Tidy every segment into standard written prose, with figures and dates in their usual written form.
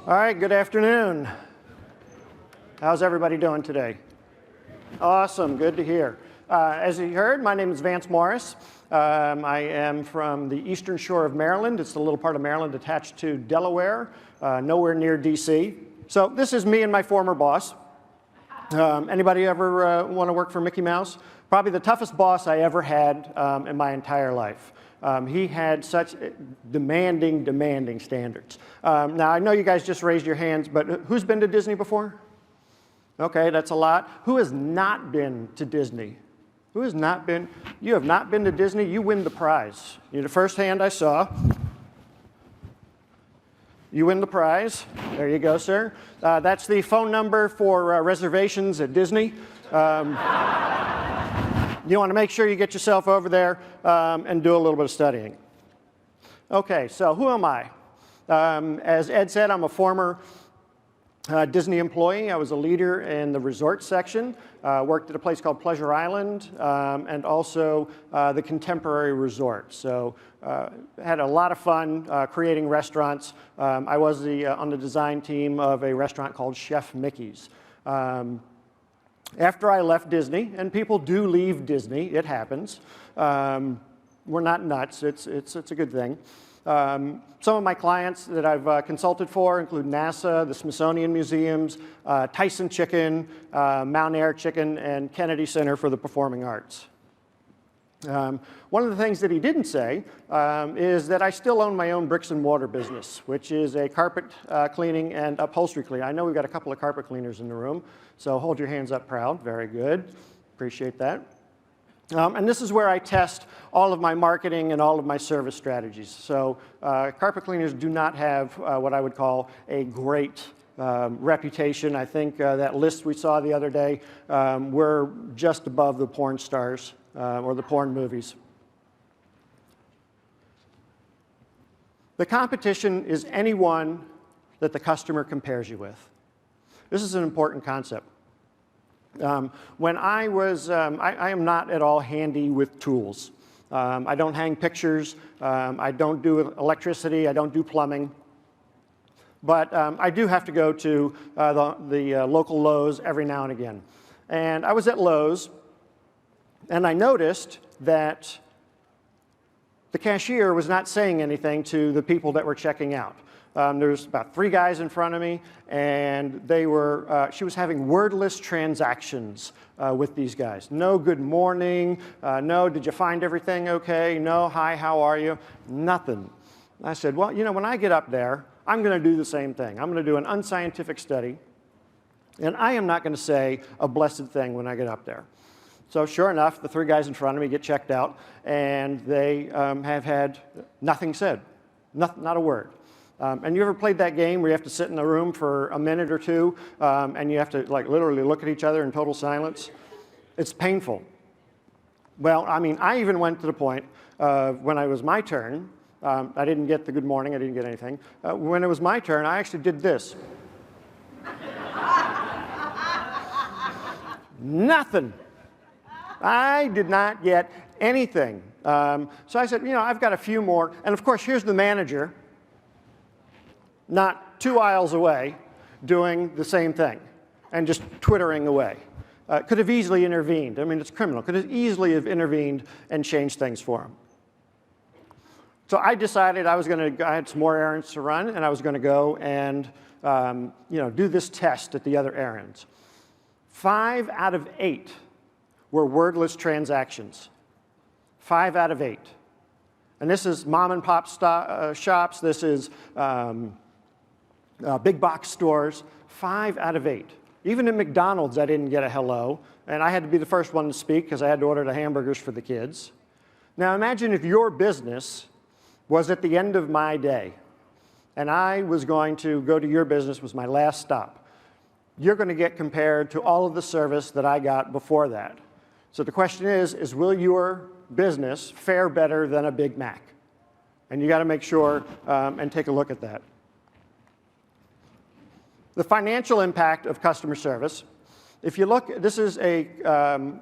All right, good afternoon. How's everybody doing today? Awesome, good to hear. As you heard, my name is Vance Morris. I am from the eastern shore of Maryland. It's the little part of Maryland attached to Delaware, nowhere near DC. So this is me and my former boss. Anybody ever want to work for Mickey Mouse? Probably the toughest boss I ever had in my entire life. He had such demanding standards. Now, I know you guys just raised your hands, but who's been to Disney before? Okay, that's a lot. Who has not been to Disney? Who has not been? You have not been to Disney, you win the prize. You're the first hand I saw. You win the prize. There you go, sir. That's the phone number for reservations at Disney. You want to make sure you get yourself over there and do a little bit of studying. Okay, so who am I? As Ed said, I'm a former Disney employee. I was a leader in the resort section, worked at a place called Pleasure Island, and also the Contemporary Resort. So had a lot of fun creating restaurants. I was on the design team of a restaurant called Chef Mickey's. After I left Disney, and people do leave Disney, it happens. We're not nuts, it's a good thing. Some of my clients that I've consulted for include NASA, the Smithsonian Museums, Tyson Chicken, Mount Air Chicken, and Kennedy Center for the Performing Arts. One of the things that he didn't say is that I still own my own bricks and mortar business, which is a carpet cleaning and upholstery cleaning. I know we've got a couple of carpet cleaners in the room, so hold your hands up proud. Very good. Appreciate that. And this is where I test all of my marketing and all of my service strategies. So carpet cleaners do not have what I would call a great reputation. I think that list we saw the other day, we're just above the porn stars or the porn movies. The competition is anyone that the customer compares you with. This is an important concept. When I was, I am not at all handy with tools. I don't hang pictures. I don't do electricity. I don't do plumbing. But I do have to go to the local Lowe's every now and again. And I was at Lowe's, and I noticed that the cashier was not saying anything to the people that were checking out. There's about 3 guys in front of me, and they were, she was having wordless transactions with these guys. No good morning, no did you find everything okay, no hi, how are you, nothing. I said, well, you know, when I get up there, I'm going to do the same thing. I'm going to do an unscientific study, and I am not going to say a blessed thing when I get up there. So sure enough, the 3 guys in front of me get checked out, and they have had nothing said, not a word. And you ever played that game where you have to sit in a room for a minute or two, and you have to like literally look at each other in total silence? It's painful. Well, I mean, I even went to the point when it was my turn, I didn't get the good morning, I didn't get anything. When it was my turn, I actually did this. Nothing. I did not get anything. So I said, you know, I've got a few more. And of course, here's the manager, not 2 aisles away, doing the same thing and just twittering away. Could have easily intervened. I mean, it's criminal. Could have easily have intervened and changed things for him. So I decided I had some more errands to run, and I was going to go and do this test at the other errands. 5 out of 8 were wordless transactions. 5 out of 8. And this is mom and pop shops. This is big box stores. 5 out of 8. Even at McDonald's, I didn't get a hello. And I had to be the first one to speak because I had to order the hamburgers for the kids. Now imagine if your business was at the end of my day, and I was going to go to your business, was my last stop. You're going to get compared to all of the service that I got before that. So the question is will your business fare better than a Big Mac? And you got to make sure and take a look at that. The financial impact of customer service. If you look, this is a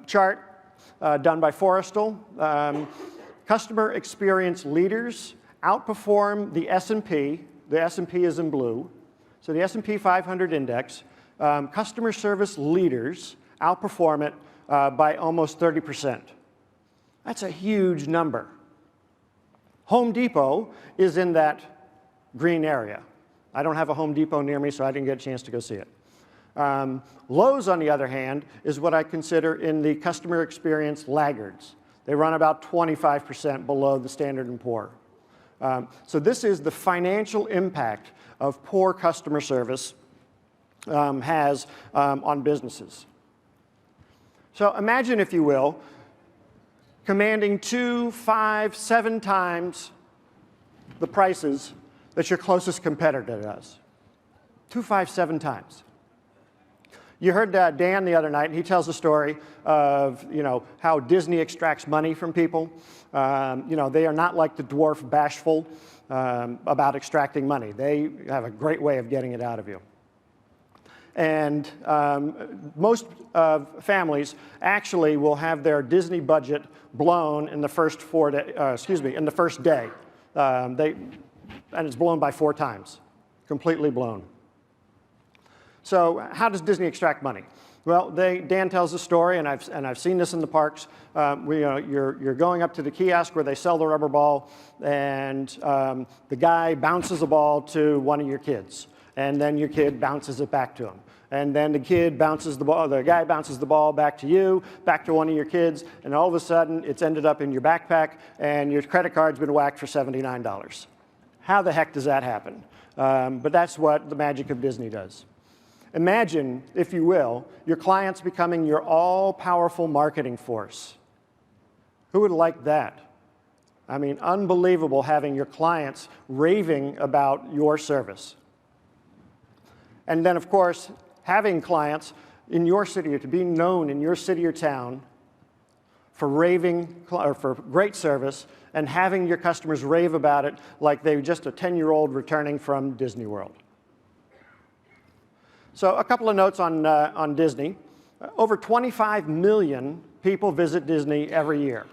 chart done by Forrestal. Customer experience leaders outperform the S&P. The S&P is in blue. So the S&P 500 index, customer service leaders outperform it by almost 30%. That's a huge number. Home Depot is in that green area. I don't have a Home Depot near me, so I didn't get a chance to go see it. Lowe's, on the other hand, is what I consider in the customer experience laggards. They run about 25% below the Standard & Poor. So this is the financial impact of poor customer service has on businesses. So imagine, if you will, commanding 2, 5, 7 times the prices that your closest competitor does. 2, 5, 7 times. You heard Dan the other night, and he tells a story of, how Disney extracts money from people. They are not like the dwarf Bashful about extracting money. They have a great way of getting it out of you. And most families actually will have their Disney budget blown in the first day. And it's blown by 4 times, completely blown. So how does Disney extract money? Well, Dan tells the story, and I've seen this in the parks. You're going up to the kiosk where they sell the rubber ball, and the guy bounces a ball to one of your kids, and then your kid bounces it back to him. And then the guy bounces the ball back to you, back to one of your kids, and all of a sudden it's ended up in your backpack, and your credit card's been whacked for $79. How the heck does that happen? But that's what the magic of Disney does. Imagine, if you will, your clients becoming your all-powerful marketing force. Who would like that? I mean, unbelievable having your clients raving about your service. And then, of course, having clients in your city, or to be known in your city or town for for great service, and having your customers rave about it like they're just a 10-year-old returning from Disney World. So a couple of notes on Disney. Over 25 million people visit Disney every year.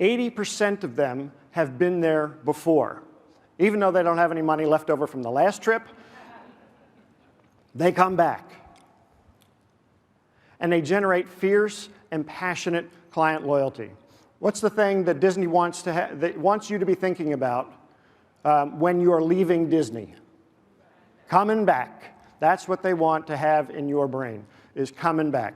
80% of them have been there before. Even though they don't have any money left over from the last trip, they come back. And they generate fierce and passionate client loyalty. What's the thing that Disney wants you to be thinking about when you are leaving Disney? Coming back. That's what they want to have in your brain, is coming back.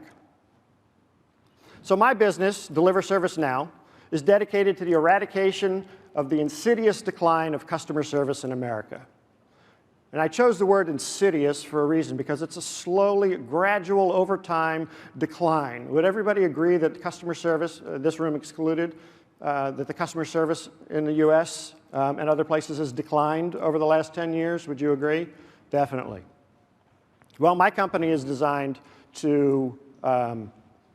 So my business, deliverservicenow, is dedicated to the eradication of the insidious decline of customer service in America. And I chose the word insidious for a reason, because it's a slowly, gradual, over time decline. Would everybody agree that customer service, this room excluded, that the customer service in the US and other places has declined over the last 10 years? Would you agree? Definitely. Well, my company is designed to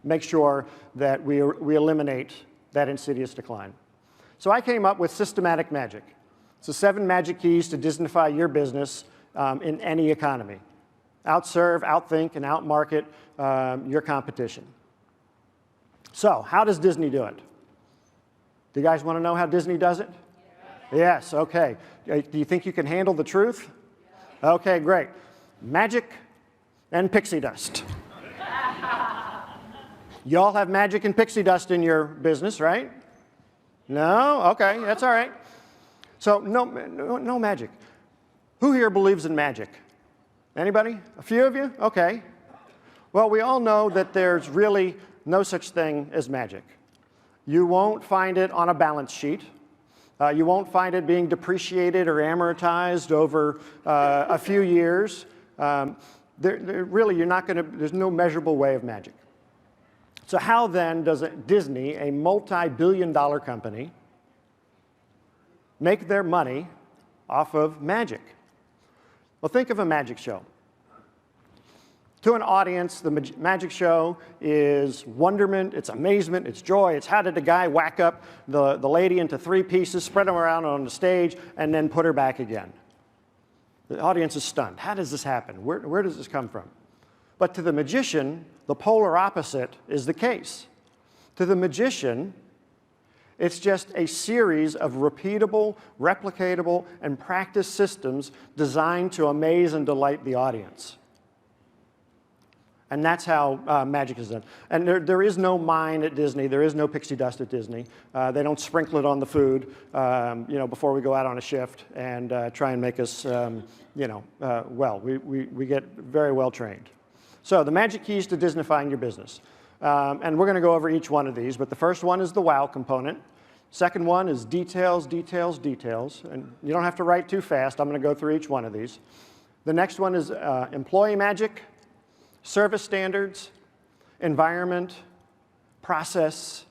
make sure that we eliminate that insidious decline. So I came up with systematic magic. So 7 magic keys to Disneyfy your business in any economy. Outserve, outthink, and outmarket your competition. So how does Disney do it? Do you guys want to know how Disney does it? Yes, okay. Do you think you can handle the truth? Okay, great. Magic and pixie dust. You all have magic and pixie dust in your business, right? No? Okay, that's all right. So no magic. Who here believes in magic? Anybody? A few of you? Okay. Well, we all know that there's really no such thing as magic. You won't find it on a balance sheet. You won't find it being depreciated or amortized over a few years. Really, there's no measurable way of magic. So how then does Disney, a multi-billion-dollar company, make their money off of magic? Well, think of a magic show. To an audience, the magic show is wonderment, it's amazement, it's joy, it's how did the guy whack up the lady into 3 pieces, spread them around on the stage, and then put her back again. The audience is stunned. How does this happen? Where does this come from? But to the magician, the polar opposite is the case. To the magician, It's just a series of repeatable, replicatable, and practice systems designed to amaze and delight the audience. And that's how magic is done. And there is no mine at Disney. There is no pixie dust at Disney. They don't sprinkle it on the food, before we go out on a shift and try and make us, well. We get very well trained. So the magic keys to Disneyfying your business. And we're going to go over each one of these. But the first one is the wow component. Second one is details, details, details. And you don't have to write too fast. I'm going to go through each one of these. The next one is employee magic, service standards, environment, process,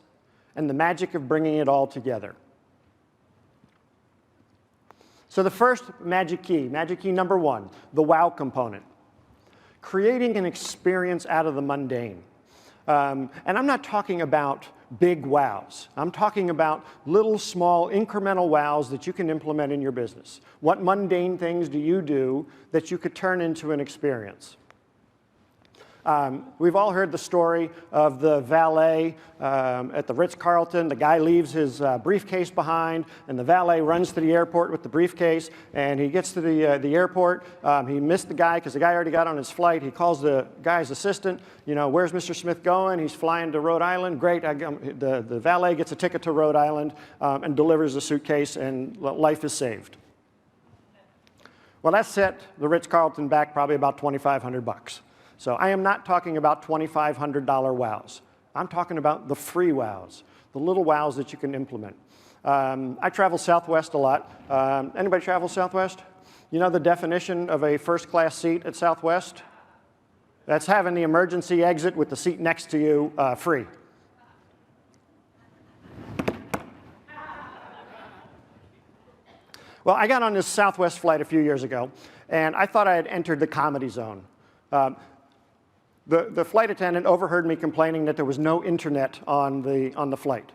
and the magic of bringing it all together. So the first magic key number one, the wow component. Creating an experience out of the mundane. And I'm not talking about big wows. I'm talking about little, small, incremental wows that you can implement in your business. What mundane things do you do that you could turn into an experience? We've all heard the story of the valet at the Ritz-Carlton. The guy leaves his briefcase behind, and the valet runs to the airport with the briefcase, and he gets to the airport. He missed the guy because the guy already got on his flight. He calls the guy's assistant, where's Mr. Smith going? He's flying to Rhode Island. Great. The valet gets a ticket to Rhode Island and delivers the suitcase, and life is saved. Well, that set the Ritz-Carlton back probably about $2,500. So I am not talking about $2,500 wows. I'm talking about the free wows, the little wows that you can implement. I travel Southwest a lot. Anybody travel Southwest? You know the definition of a first-class seat at Southwest? That's having the emergency exit with the seat next to you free. Well, I got on this Southwest flight a few years ago, and I thought I had entered the comedy zone. The flight attendant overheard me complaining that there was no internet on the flight.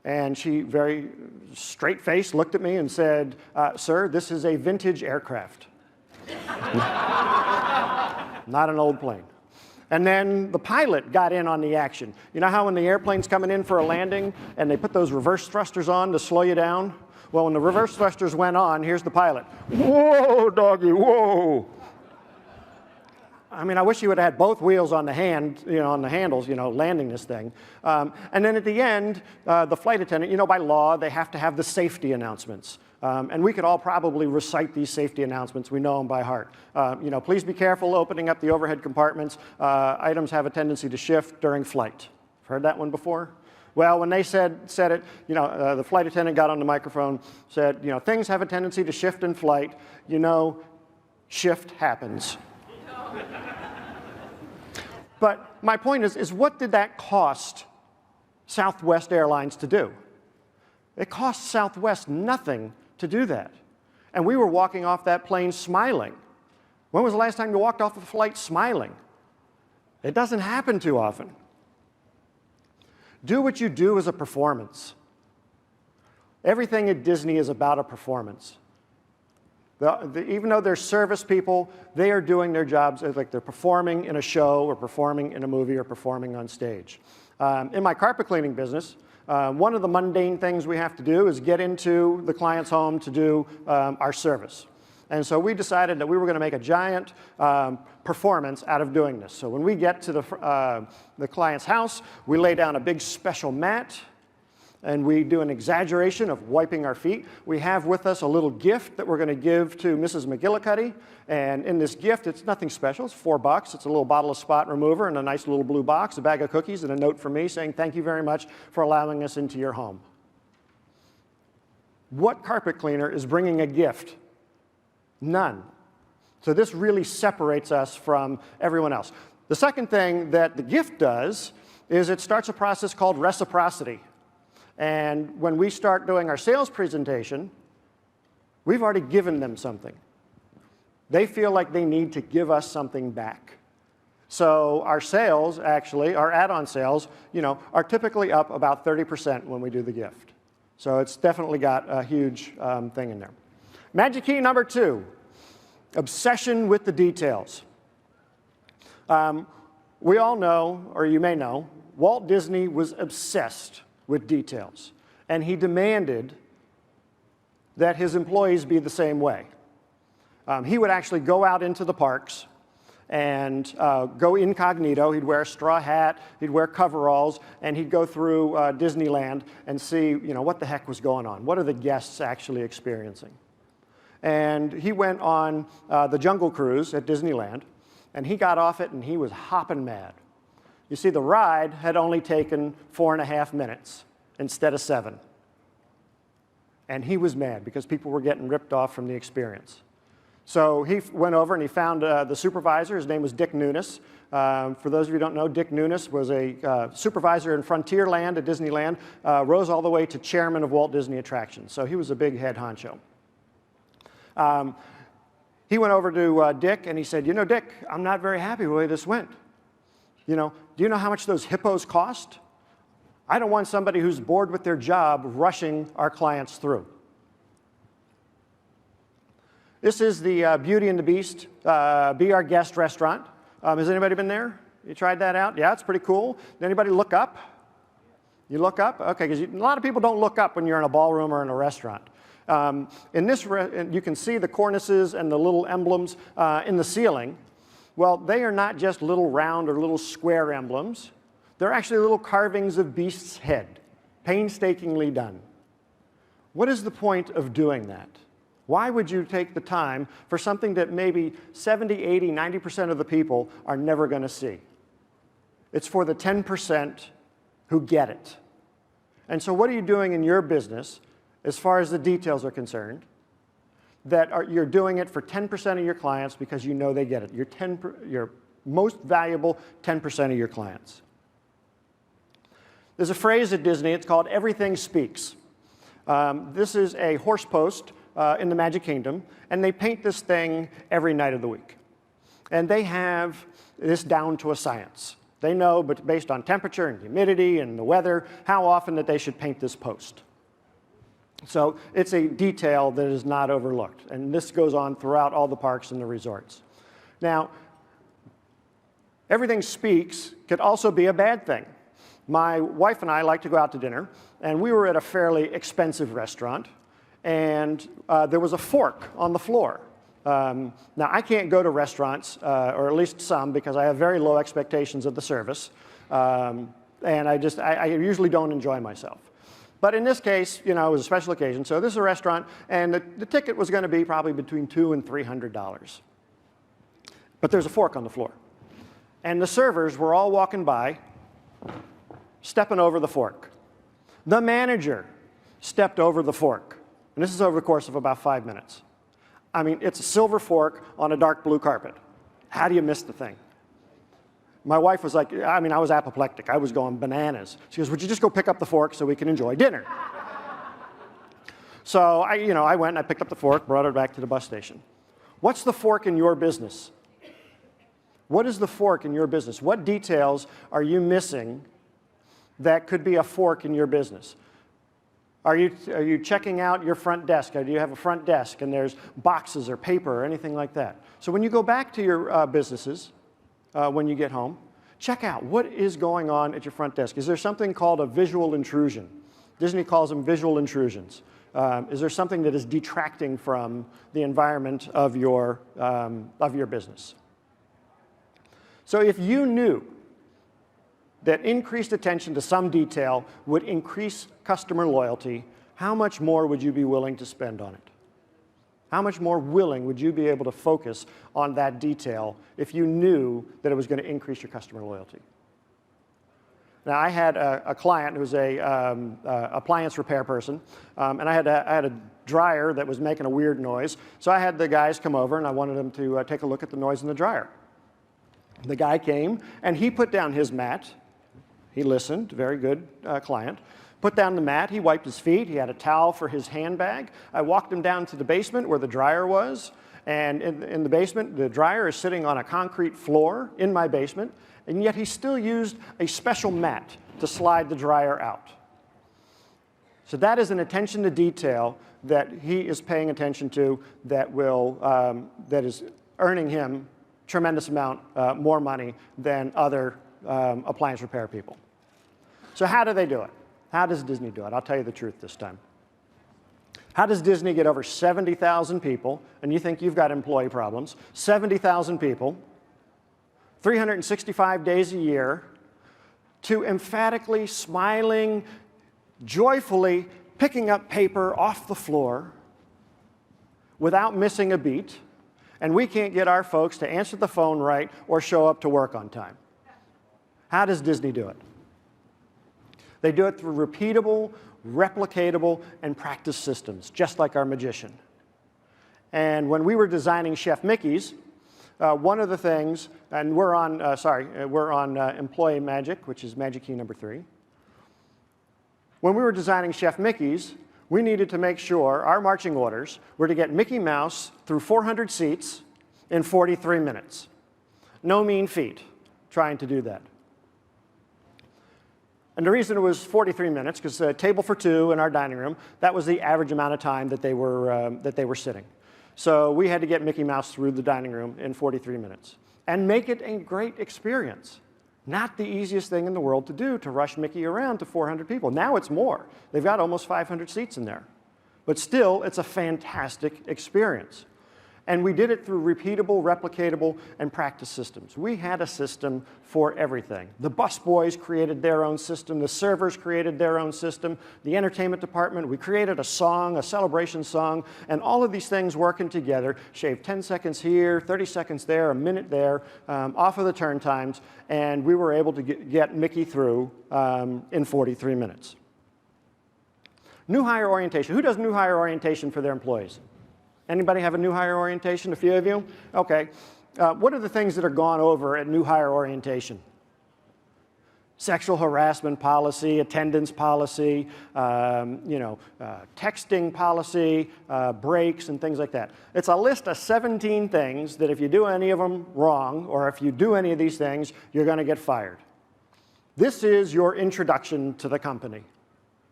And she, very straight-faced, looked at me and said, "Sir, this is a vintage aircraft." Not an old plane. And then the pilot got in on the action. You know how when the airplane's coming in for a landing and they put those reverse thrusters on to slow you down? Well, when the reverse thrusters went on, here's the pilot. "Whoa, doggy, whoa." I mean, I wish you would have had both wheels on the on the handles, landing this thing. And then at the end, the flight attendant, by law, they have to have the safety announcements. And we could all probably recite these safety announcements. We know them by heart. Please be careful opening up the overhead compartments. Items have a tendency to shift during flight. Heard that one before? Well, when they said it, the flight attendant got on the microphone, said, things have a tendency to shift in flight. Shift happens. But my point is what did that cost Southwest Airlines to do? It cost Southwest nothing to do that. And we were walking off that plane smiling. When was the last time you walked off a flight smiling? It doesn't happen too often. Do what you do as a performance. Everything at Disney is about a performance. Even though they're service people, they are doing their jobs like they're performing in a show or performing in a movie or performing on stage. In my carpet cleaning business, one of the mundane things we have to do is get into the client's home to do our service. And so we decided that we were going to make a giant performance out of doing this. So when we get to the client's house, we lay down a big special mat, and we do an exaggeration of wiping our feet. We have with us a little gift that we're going to give to Mrs. McGillicuddy. And in this gift, it's nothing special. It's $4. It's a little bottle of spot remover and a nice little blue box, a bag of cookies, and a note from me saying, "Thank you very much for allowing us into your home." What carpet cleaner is bringing a gift? None. So this really separates us from everyone else. The second thing that the gift does is it starts a process called reciprocity. And when we start doing our sales presentation, we've already given them something. They feel like they need to give us something back. So our sales, actually, our add-on sales, are typically up about 30% when we do the gift. So it's definitely got a huge thing in there. Magic key number 2, obsession with the details. We all know, or you may know, Walt Disney was obsessed with details. and he demanded that his employees be the same way. He would actually go out into the parks and go incognito. He'd wear a straw hat, he'd wear coveralls, and he'd go through Disneyland and see, what the heck was going on. What are the guests actually experiencing? And he went on the Jungle Cruise at Disneyland, and he got off it and he was hopping mad. You see, the ride had only taken 4.5 minutes instead of 7. And he was mad because people were getting ripped off from the experience. So he went over and he found the supervisor. His name was Dick Nunis. For those of you who don't know, Dick Nunis was a supervisor in Frontierland at Disneyland, rose all the way to chairman of Walt Disney Attractions. So he was a big head honcho. He went over to Dick and he said, Dick, I'm not very happy with the way this went. Do you know how much those hippos cost? I don't want somebody who's bored with their job rushing our clients through. This is the Beauty and the Beast Be Our Guest restaurant. Has anybody been there? You tried that out? Yeah, it's pretty cool. Did anybody look up? You look up? Okay, because a lot of people don't look up when you're in a ballroom or in a restaurant. In this, you can see the cornices and the little emblems in the ceiling. Well, they are not just little round or little square emblems. They're actually little carvings of Beast's head, painstakingly done. What is the point of doing that? Why would you take the time for something that maybe 70, 80, 90% of the people are never going to see? It's for the 10% who get it. And so what are you doing in your business, as far as the details are concerned, that you're doing it for 10% of your clients because you know they get it? Your most valuable 10% of your clients. There's a phrase at Disney, it's called everything speaks. This is a horse post in the Magic Kingdom, and they paint this thing every night of the week. And they have this down to a science. They know, but based on temperature and humidity and the weather, how often that they should paint this post. So it's a detail that is not overlooked, and this goes on throughout all the parks and the resorts. Now, everything speaks could also be a bad thing. My wife and I like to go out to dinner, and we were at a fairly expensive restaurant, and there was a fork on the floor. Now, I can't go to restaurants, or at least some, because I have very low expectations of the service, and I usually don't enjoy myself. But in this case, it was a special occasion, so this is a restaurant, and the ticket was going to be probably between $200 and $300. But there's a fork on the floor. And the servers were all walking by, stepping over the fork. The manager stepped over the fork. And this is over the course of about 5 minutes. I mean, it's a silver fork on a dark blue carpet. How do you miss the thing? My wife was like, I was apoplectic. I was going bananas. She goes, would you just go pick up the fork so we can enjoy dinner? So I went and I picked up the fork, brought it back to the bus station. What's the fork in your business? What is the fork in your business? What details are you missing that could be a fork in your business? Are you checking out your front desk? Or do you have a front desk and there's boxes or paper or anything like that? So when you go back to your businesses, when you get home, check out what is going on at your front desk. Is there something called a visual intrusion? Disney calls them visual intrusions. Is there something that is detracting from the environment of your business? So if you knew that increased attention to some detail would increase customer loyalty, how much more would you be willing to spend on it? How much more willing would you be able to focus on that detail if you knew that it was going to increase your customer loyalty? Now, I had a client who was a appliance repair person, and I had a dryer that was making a weird noise. So I had the guys come over, and I wanted them to take a look at the noise in the dryer. The guy came, and he put down his mat. He listened, very good client. Put down the mat, he wiped his feet, he had a towel for his handbag. I walked him down to the basement where the dryer was, and in the basement, the dryer is sitting on a concrete floor in my basement, and yet he still used a special mat to slide the dryer out. So that is an attention to detail that he is paying attention to that is earning him tremendous amount more money than other appliance repair people. So how do they do it? How does Disney do it? I'll tell you the truth this time. How does Disney get over 70,000 people, and you think you've got employee problems, 70,000 people, 365 days a year, to emphatically smiling, joyfully picking up paper off the floor without missing a beat, and we can't get our folks to answer the phone right or show up to work on time? How does Disney do it? They do it through repeatable, replicatable, and practice systems, just like our magician. And when we were designing Chef Mickey's, one of the things, and we're on Employee Magic, which is Magic Key number 3. When we were designing Chef Mickey's, we needed to make sure our marching orders were to get Mickey Mouse through 400 seats in 43 minutes. No mean feat trying to do that. And the reason it was 43 minutes, because a table for 2 in our dining room, that was the average amount of time that they were sitting. So we had to get Mickey Mouse through the dining room in 43 minutes and make it a great experience. Not the easiest thing in the world to do, to rush Mickey around to 400 people. Now it's more. They've got almost 500 seats in there. But still, it's a fantastic experience. And we did it through repeatable, replicatable, and practice systems. We had a system for everything. The busboys created their own system. The servers created their own system. The entertainment department, we created a song, a celebration song, and all of these things working together, shaved 10 seconds here, 30 seconds there, a minute there, off of the turn times, and we were able to get Mickey through in 43 minutes. New hire orientation. Who does new hire orientation for their employees? Anybody have a new hire orientation? A few of you? Okay. What are the things that are gone over at new hire orientation? Sexual harassment policy, attendance policy, texting policy, breaks, and things like that. It's a list of 17 things that if you do any of them wrong, or if you do any of these things, you're going to get fired. This is your introduction to the company.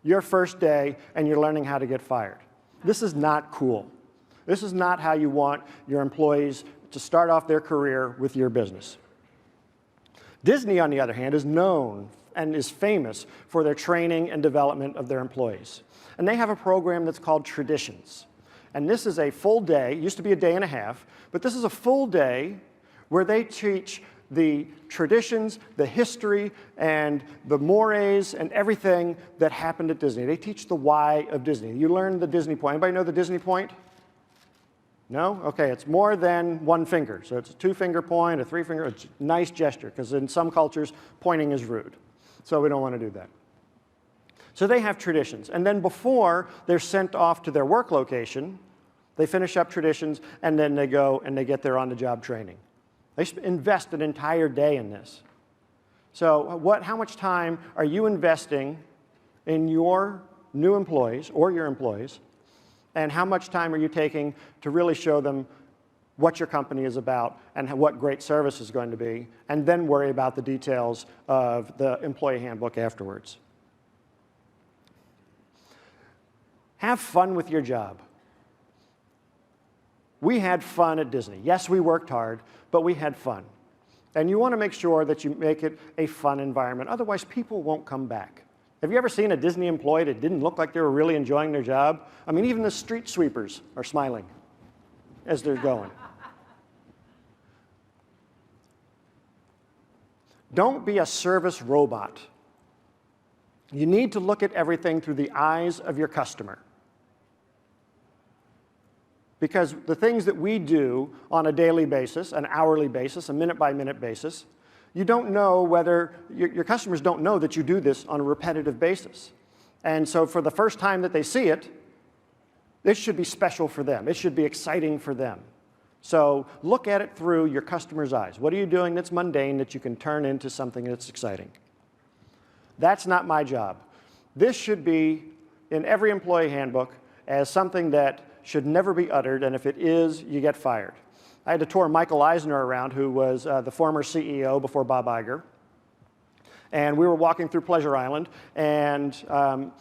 Your first day, and you're learning how to get fired. This is not cool. This is not how you want your employees to start off their career with your business. Disney, on the other hand, is known and is famous for their training and development of their employees. And they have a program that's called Traditions. And this is a full day, used to be a day and a half, but this is a full day where they teach the traditions, the history, and the mores, and everything that happened at Disney. They teach the why of Disney. You learn the Disney point. Anybody know the Disney point? No? Okay, it's more than one finger. So it's a 2-finger point, a 3-finger, it's a nice gesture, because in some cultures, pointing is rude. So we don't want to do that. So they have traditions. And then before they're sent off to their work location, they finish up traditions, and then they go and they get their on-the-job training. They invest an entire day in this. So how much time are you investing in your new employees or your employees? And how much time are you taking to really show them what your company is about and what great service is going to be, and then worry about the details of the employee handbook afterwards? Have fun with your job. We had fun at Disney. Yes, we worked hard, but we had fun. And you want to make sure that you make it a fun environment. Otherwise, people won't come back. Have you ever seen a Disney employee that didn't look like they were really enjoying their job? I mean, even the street sweepers are smiling as they're going. Don't be a service robot. You need to look at everything through the eyes of your customer. Because the things that we do on a daily basis, an hourly basis, a minute-by-minute basis, you don't know whether, your customers don't know that you do this on a repetitive basis. And so for the first time that they see it, this should be special for them. It should be exciting for them. So look at it through your customer's eyes. What are you doing that's mundane that you can turn into something that's exciting? That's not my job. This should be in every employee handbook as something that should never be uttered, and if it is, you get fired. I had to tour Michael Eisner around, who was the former CEO before Bob Iger. And we were walking through Pleasure Island, and one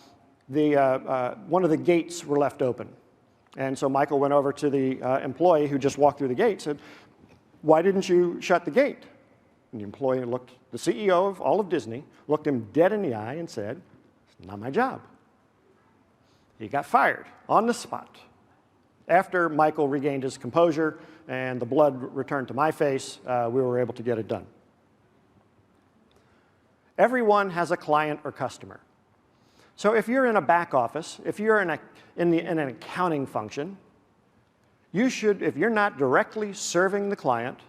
of the gates were left open. And so Michael went over to the employee who just walked through the gate and said, "Why didn't you shut the gate?" And the employee looked, the CEO of all of Disney, looked him dead in the eye and said, Not my job. He got fired on the spot. After Michael regained his composure and the blood returned to my face, we were able to get it done. Everyone has a client or customer. So if you're in a back office, if you're in an accounting function, you should, if you're not directly serving the client,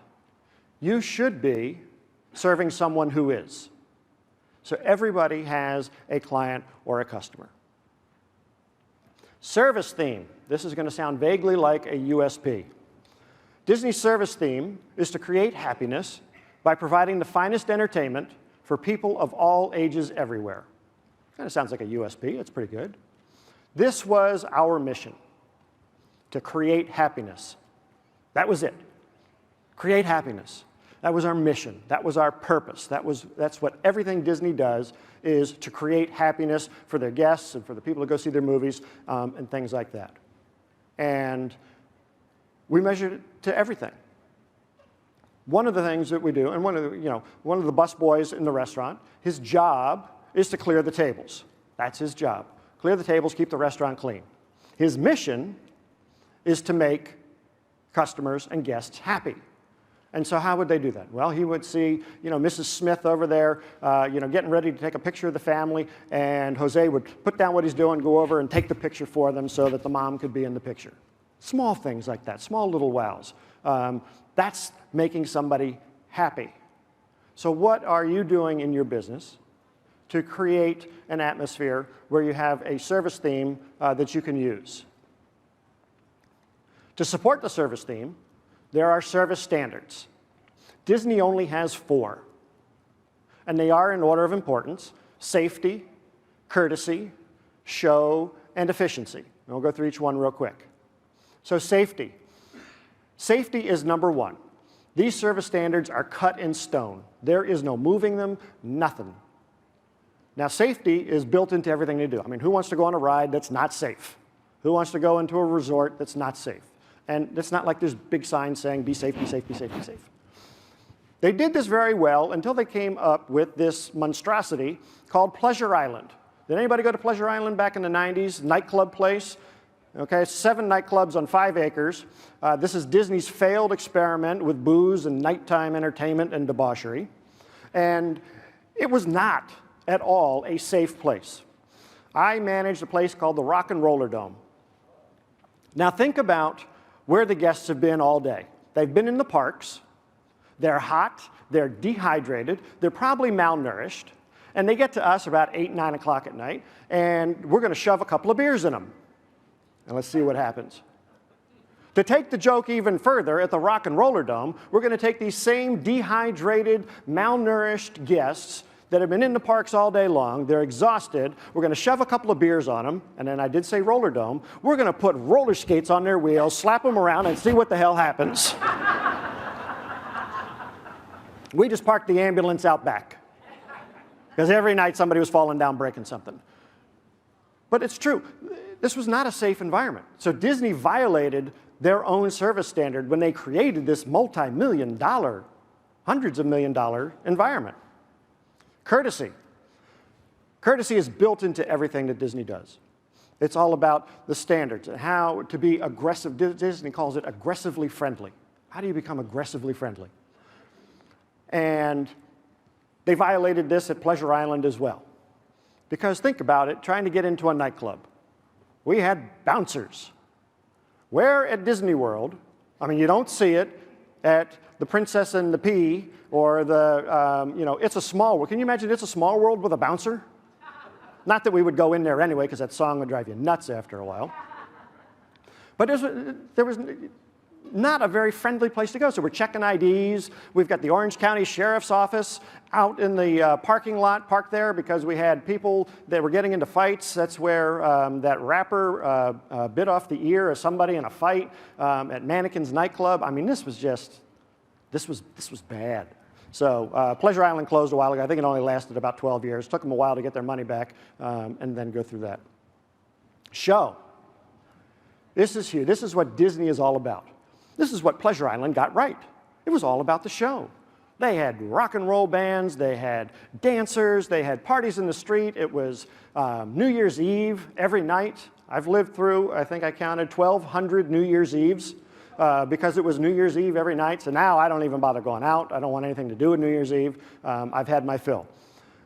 you should be serving someone who is. So everybody has a client or a customer. Service theme. This is going to sound vaguely like a USP. Disney's service theme is to create happiness by providing the finest entertainment for people of all ages everywhere. Kind of sounds like a USP. It's pretty good. This was our mission, to create happiness. That was it. Create happiness. That was our mission. That was our purpose. That's what everything Disney does, is to create happiness for their guests and for the people who go see their movies and things like that. And we measured it to everything. One of the things that we do, and one of the busboys in the restaurant, his job is to clear the tables. That's his job. Clear the tables, keep the restaurant clean. His mission is to make customers and guests happy. And so how would they do that? Well, he would see, Mrs. Smith over there, getting ready to take a picture of the family, and Jose would put down what he's doing, go over and take the picture for them so that the mom could be in the picture. Small things like that, small little wows. That's making somebody happy. So what are you doing in your business to create an atmosphere where you have a service theme that you can use? To support the service theme, there are service standards. Disney only has 4, and they are in order of importance: safety, courtesy, show, and efficiency. And we'll go through each one real quick. So safety. Safety is number 1. These service standards are cut in stone. There is no moving them, nothing. Now, safety is built into everything they do. I mean, who wants to go on a ride that's not safe? Who wants to go into a resort that's not safe? And it's not like there's big signs saying, be safe, be safe, be safe, be safe. They did this very well until they came up with this monstrosity called Pleasure Island. Did anybody go to Pleasure Island back in the 90s? Nightclub place. Okay, 7 nightclubs on 5 acres. This is Disney's failed experiment with booze and nighttime entertainment and debauchery. And it was not at all a safe place. I managed a place called the Rock and Roller Dome. Now think about where the guests have been all day. They've been in the parks, they're hot, they're dehydrated, they're probably malnourished, and they get to us about 8, 9 o'clock at night, and we're going to shove a couple of beers in them. And let's see what happens. To take the joke even further, at the Rock and Roller Dome, we're going to take these same dehydrated, malnourished guests that have been in the parks all day long, they're exhausted, we're going to shove a couple of beers on them, and then I did say roller dome, we're going to put roller skates on their wheels, slap them around, and see what the hell happens. We just parked the ambulance out back, because every night somebody was falling down breaking something. But it's true, this was not a safe environment. So Disney violated their own service standard when they created this multi-million-dollar, hundreds of million-dollar environment. Courtesy. Courtesy is built into everything that Disney does. It's all about the standards and how to be aggressive. Disney calls it aggressively friendly. How do you become aggressively friendly? And they violated this at Pleasure Island as well. Because think about it, trying to get into a nightclub. We had bouncers. Where at Disney World, I mean, you don't see it at the Princess and the Pea, or the, It's a Small World. Can you imagine It's a Small World with a bouncer? Not that we would go in there anyway, because that song would drive you nuts after a while. But there was not a very friendly place to go. So we're checking IDs. We've got the Orange County Sheriff's Office out in the parking lot, parked there, because we had people that were getting into fights. That's where that rapper bit off the ear of somebody in a fight at Mannequin's nightclub. I mean, this was bad. So Pleasure Island closed a while ago. I think it only lasted about 12 years. Took them a while to get their money back and then go through that. Show. This is huge. This is what Disney is all about. This is what Pleasure Island got right. It was all about the show. They had rock and roll bands, they had dancers, they had parties in the street. It was New Year's Eve every night. I've lived through, I think I counted 1,200 New Year's Eves because it was New Year's Eve every night. So now I don't even bother going out. I don't want anything to do with New Year's Eve. I've had my fill.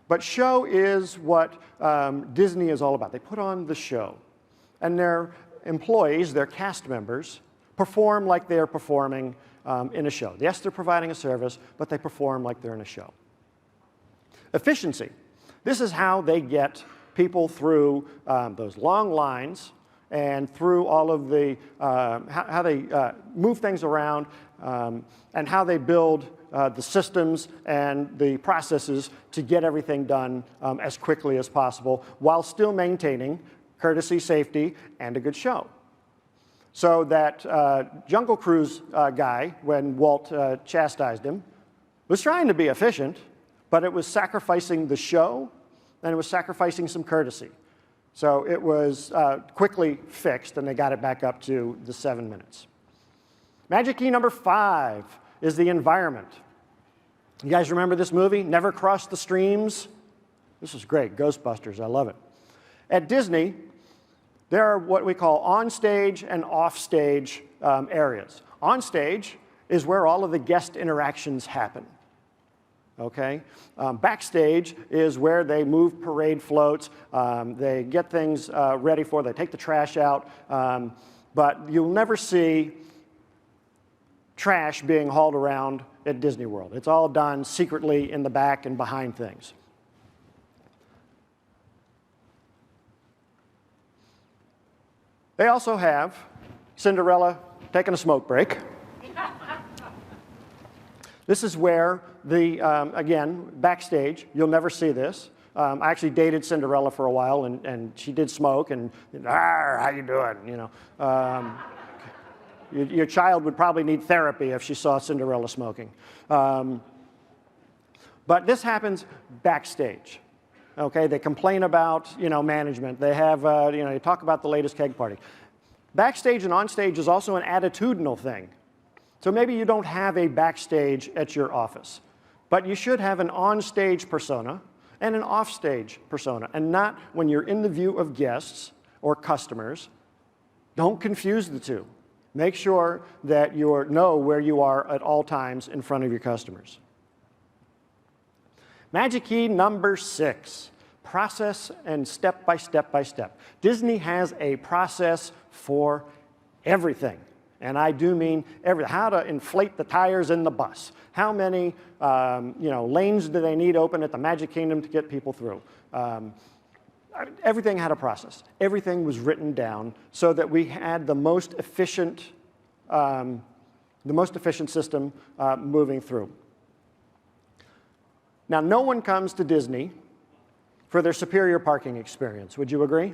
But show is what Disney is all about. They put on the show. And their employees, their cast members, perform like they're performing in a show. Yes, they're providing a service, but they perform like they're in a show. Efficiency. This is how they get people through those long lines and through all of the, how they move things around and how they build the systems and the processes to get everything done as quickly as possible while still maintaining courtesy, safety, and a good show. So that Jungle Cruise guy, when Walt chastised him, was trying to be efficient, but it was sacrificing the show and it was sacrificing some courtesy. So it was quickly fixed and they got it back up to the 7 minutes. Magic key number 5 is the environment. You guys remember this movie, Never Cross the Streams? This is great, Ghostbusters, I love it. At Disney, there are what we call on-stage and off-stage areas. On-stage is where all of the guest interactions happen. Okay? Backstage is where they move parade floats, they get things ready for, they take the trash out, but you'll never see trash being hauled around at Disney World. It's all done secretly in the back and behind things. They also have Cinderella taking a smoke break. This is where the, again, backstage, you'll never see this. I actually dated Cinderella for a while, and she did smoke, and how you doing? You know, your child would probably need therapy if she saw Cinderella smoking. But this happens backstage. Okay, they complain about, you know, management. They have, you know, you talk about the latest keg party. Backstage and onstage is also an attitudinal thing. So maybe you don't have a backstage at your office, but you should have an onstage persona and an offstage persona, and not when you're in the view of guests or customers. Don't confuse the two. Make sure that you know where you are at all times in front of your customers. Magic key number 6, process and step by step by step. Disney has a process for everything. And I do mean everything. How to inflate the tires in the bus. How many you know, lanes do they need open at the Magic Kingdom to get people through? Everything had a process. Everything was written down so that we had the most efficient system moving through. Now, no one comes to Disney for their superior parking experience. Would you agree?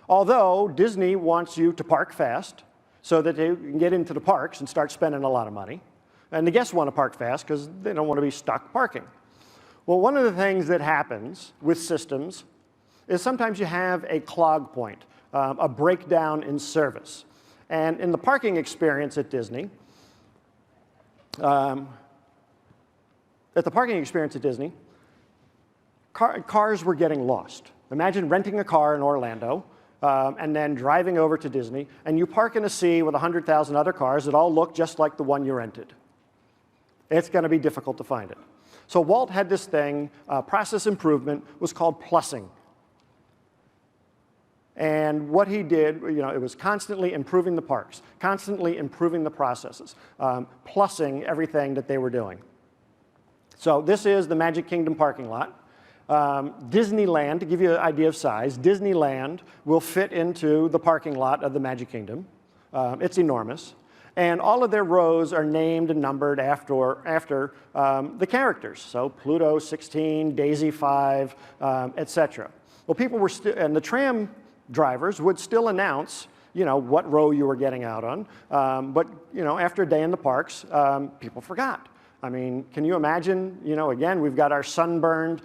Although Disney wants you to park fast so that they can get into the parks and start spending a lot of money. And the guests want to park fast because they don't want to be stuck parking. Well, one of the things that happens with systems is sometimes you have a clog point, a breakdown in service. And in the parking experience at Disney, cars were getting lost. Imagine renting a car in Orlando and then driving over to Disney, and you park in a sea with 100,000 other cars that all look just like the one you rented. It's going to be difficult to find it. So Walt had this thing, process improvement, was called plussing. And what he did, you know, it was constantly improving the parks, constantly improving the processes, plussing everything that they were doing. So this is the Magic Kingdom parking lot. Disneyland, to give you an idea of size, Disneyland will fit into the parking lot of the Magic Kingdom. It's enormous. And all of their rows are named and numbered after the characters. So Pluto 16, Daisy 5, etc. Well, people were still, and the tram drivers would still announce, you know, what row you were getting out on. But, you know, after a day in the parks, people forgot. I mean, can you imagine, you know, again, we've got our sunburned,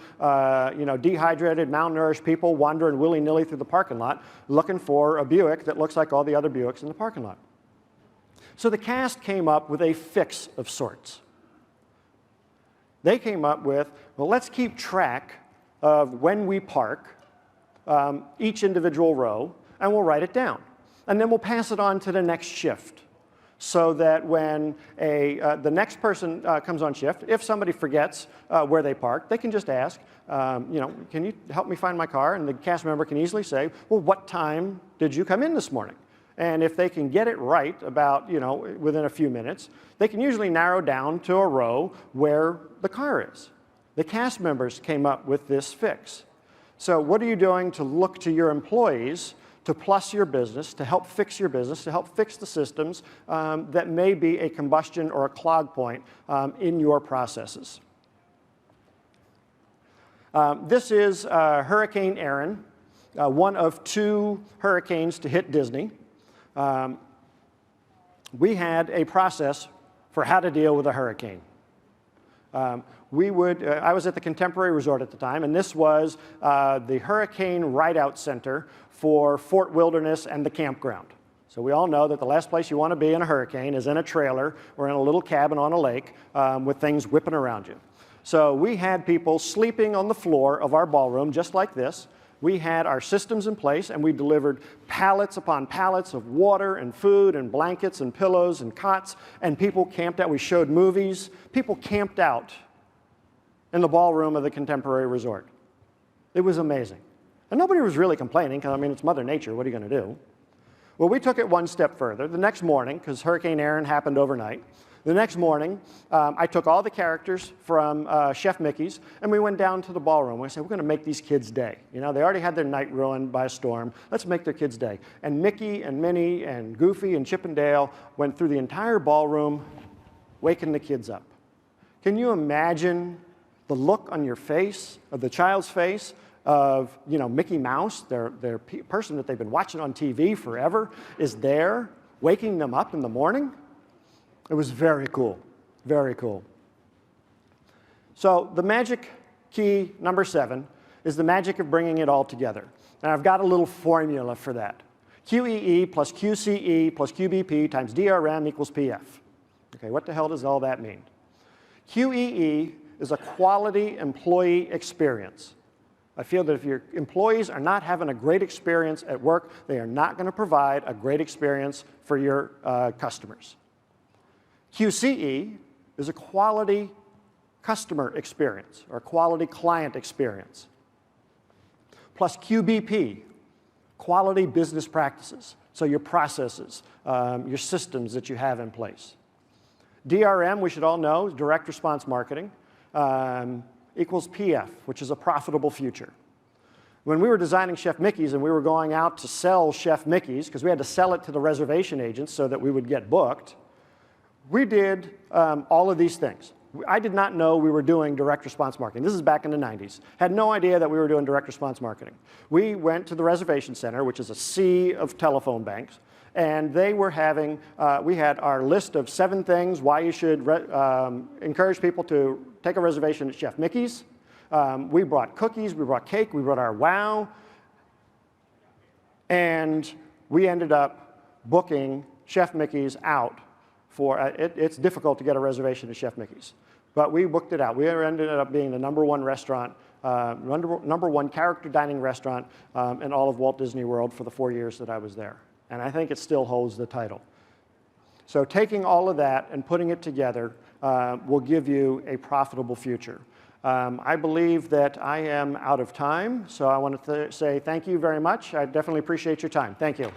you know, dehydrated, malnourished people wandering willy-nilly through the parking lot looking for a Buick that looks like all the other Buicks in the parking lot. So the cast came up with a fix of sorts. They came up with, well, let's keep track of when we park each individual row, and we'll write it down. And then we'll pass it on to the next shift, so that when the next person comes on shift, if somebody forgets where they parked, they can just ask, can you help me find my car? And the cast member can easily say, well, what time did you come in this morning? And if they can get it right about, within a few minutes, they can usually narrow down to a row where the car is. The cast members came up with this fix. So what are you doing to look to your employees to plus your business, to help fix your business, to help fix the systems that may be a combustion or a clog point in your processes? This is Hurricane Erin, one of 2 hurricanes to hit Disney. We had a process for how to deal with a hurricane. I was at the Contemporary Resort at the time, and this was the Hurricane Rideout Center for Fort Wilderness and the campground. So we all know that the last place you want to be in a hurricane is in a trailer or in a little cabin on a lake with things whipping around you. So we had people sleeping on the floor of our ballroom just like this. We had our systems in place, and we delivered pallets upon pallets of water and food and blankets and pillows and cots, and people camped out. We showed movies. People camped out in the ballroom of the Contemporary Resort. It was amazing. And nobody was really complaining, because, it's Mother Nature. What are you going to do? Well, we took it one step further. The next morning, because Hurricane Erin happened overnight, the next morning, I took all the characters from Chef Mickey's, and we went down to the ballroom. We said, we're going to make these kids' day. They already had their night ruined by a storm. Let's make their kids' day. And Mickey and Minnie and Goofy and Chip and Dale went through the entire ballroom, waking the kids up. Can you imagine the look on your face, of the child's face, of Mickey Mouse, their person that they've been watching on TV forever, is there, waking them up in the morning? It was very cool, very cool. So the magic key number 7 is the magic of bringing it all together. And I've got a little formula for that. QEE plus QCE plus QBP times DRM equals PF. Okay, what the hell does all that mean? QEE is a quality employee experience. I feel that if your employees are not having a great experience at work, they are not going to provide a great experience for your customers. QCE is a quality customer experience or quality client experience. Plus QBP, quality business practices, so your processes, your systems that you have in place. DRM, we should all know, direct response marketing, equals PF, which is a profitable future. When we were designing Chef Mickey's and we were going out to sell Chef Mickey's, because we had to sell it to the reservation agents so that we would get booked, we did all of these things. I did not know we were doing direct response marketing. This is back in the 90s. Had no idea that we were doing direct response marketing. We went to the reservation center, which is a sea of telephone banks, and they were having, we had our list of 7 things why you should encourage people to take a reservation at Chef Mickey's. We brought cookies, we brought cake, we brought our wow, and we ended up booking Chef Mickey's out for, it's difficult to get a reservation at Chef Mickey's, but we booked it out. We ended up being the #1 restaurant, #1 character dining restaurant in all of Walt Disney World for the 4 years that I was there. And I think it still holds the title. So taking all of that and putting it together will give you a profitable future. I believe that I am out of time, so I want to say thank you very much. I definitely appreciate your time. Thank you.